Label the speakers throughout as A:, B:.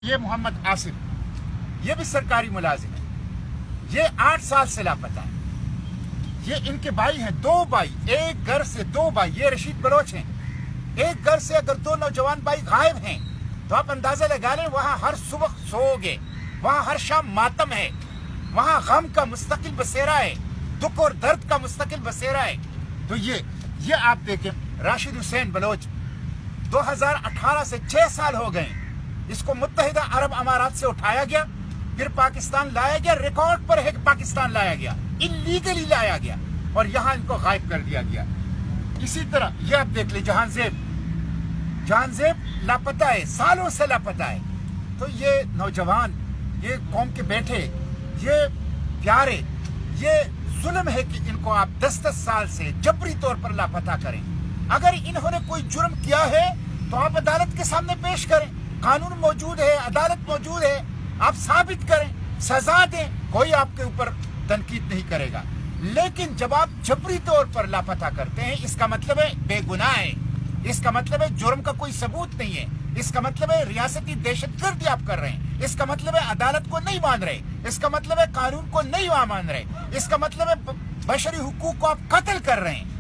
A: یہ محمد آصف، یہ بھی سرکاری ملازم ہے، یہ 8 سال سے لاپتہ ہے۔ یہ ان کے بھائی ہیں، 2 بھائی، ایک گھر سے 2 بھائی، یہ رشید بلوچ ہیں۔ ایک گھر سے اگر 2 نوجوان بھائی غائب ہیں تو آپ اندازہ لگا لیں وہاں ہر صبح سوگ ہے، وہاں ہر شام ماتم ہے، وہاں غم کا مستقل بسیرا ہے، دکھ اور درد کا مستقل بسیرا ہے۔ تو یہ آپ دیکھیں، راشد حسین بلوچ 2018 سے 6 سال ہو گئے، اس کو متحدہ عرب امارات سے اٹھایا گیا، پھر پاکستان لایا گیا، ریکارڈ پر ہے کہ پاکستان لایا گیا، انلیگلی لایا گیا اور یہاں ان کو غائب کر دیا گیا۔ اسی طرح یہ آپ دیکھ لیں جہان زیب لاپتہ ہے، سالوں سے لاپتہ ہے۔ تو یہ نوجوان، یہ قوم کے بیٹے، یہ پیارے، یہ ظلم ہے کہ ان کو آپ 10 سال سے جبری طور پر لاپتہ کریں۔ اگر انہوں نے کوئی جرم کیا ہے تو آپ عدالت کے سامنے پیش کریں، قانون موجود ہے، عدالت موجود ہے، آپ ثابت کریں، سزا دیں، کوئی آپ کے اوپر تنقید نہیں کرے گا۔ لیکن جب آپ جبری طور پر لاپتہ کرتے ہیں، اس کا مطلب ہے بے گناہ ہے، اس کا مطلب ہے جرم کا کوئی ثبوت نہیں ہے، اس کا مطلب ہے ریاستی دہشت گردی آپ کر رہے ہیں، اس کا مطلب ہے عدالت کو نہیں مان رہے، اس کا مطلب ہے قانون کو نہیں مان رہے، اس کا مطلب ہے بشری حقوق کو آپ قتل کر رہے ہیں۔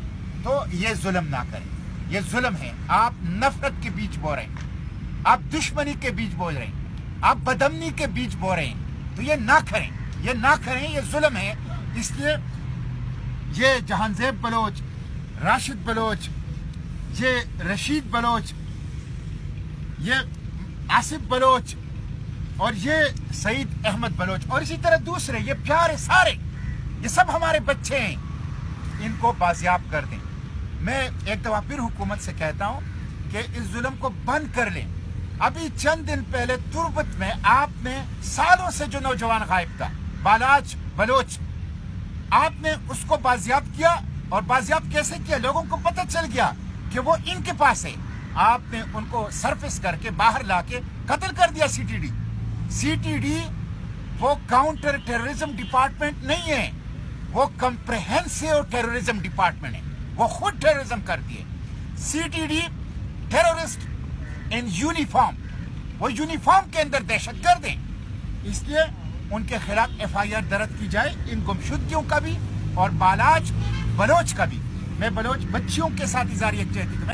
A: تو یہ ظلم نہ کریں، یہ ظلم ہے۔ آپ نفرت کے بیچ بو رہے ہیں، آپ دشمنی کے بیچ بو رہے ہیں، آپ بدامنی کے بیچ بو رہے ہیں۔ تو یہ نہ کریں، یہ نہ کریں، یہ ظلم ہے۔ اس لیے یہ جہان زیب بلوچ، راشد بلوچ، یہ رشید بلوچ، یہ آصف بلوچ اور یہ سعید احمد بلوچ اور اسی طرح دوسرے، یہ پیارے سارے، یہ سب ہمارے بچے ہیں، ان کو بازیاب کر دیں۔ میں ایک دفعہ پھر حکومت سے کہتا ہوں کہ اس ظلم کو بند کر لیں۔ ابھی چند دن پہلے تربت میں آپ نے سالوں سے جو نوجوان غائب تھا، بالاج بلوچ، آپ نے اس کو بازیاب کیا، اور بازیاب کیسے کیا؟ لوگوں کو پتہ چل گیا کہ وہ ان کے پاس ہے، آپ نے ان کو سرفس کر کے باہر لا کے قتل کر دیا۔ سی ٹی ڈی وہ کاؤنٹر ٹیررزم ڈپارٹمنٹ نہیں ہے، وہ کمپریہنسو ٹیررزم ڈپارٹمنٹ ہے، وہ خود ٹیررزم کرتی ہے۔ سی ٹی ڈی ٹیررسٹ ان یونیفارم، وہ یونیفارم کے اندر دہشت گرد ہیں۔ اس لیے ان کے خلاف FIR درج کی جائے، ان گمشدگیوں کا بھی اور بالاج بلوچ کا بھی۔ میں بلوچ بچیوں کے ساتھ اظہار یکجہتی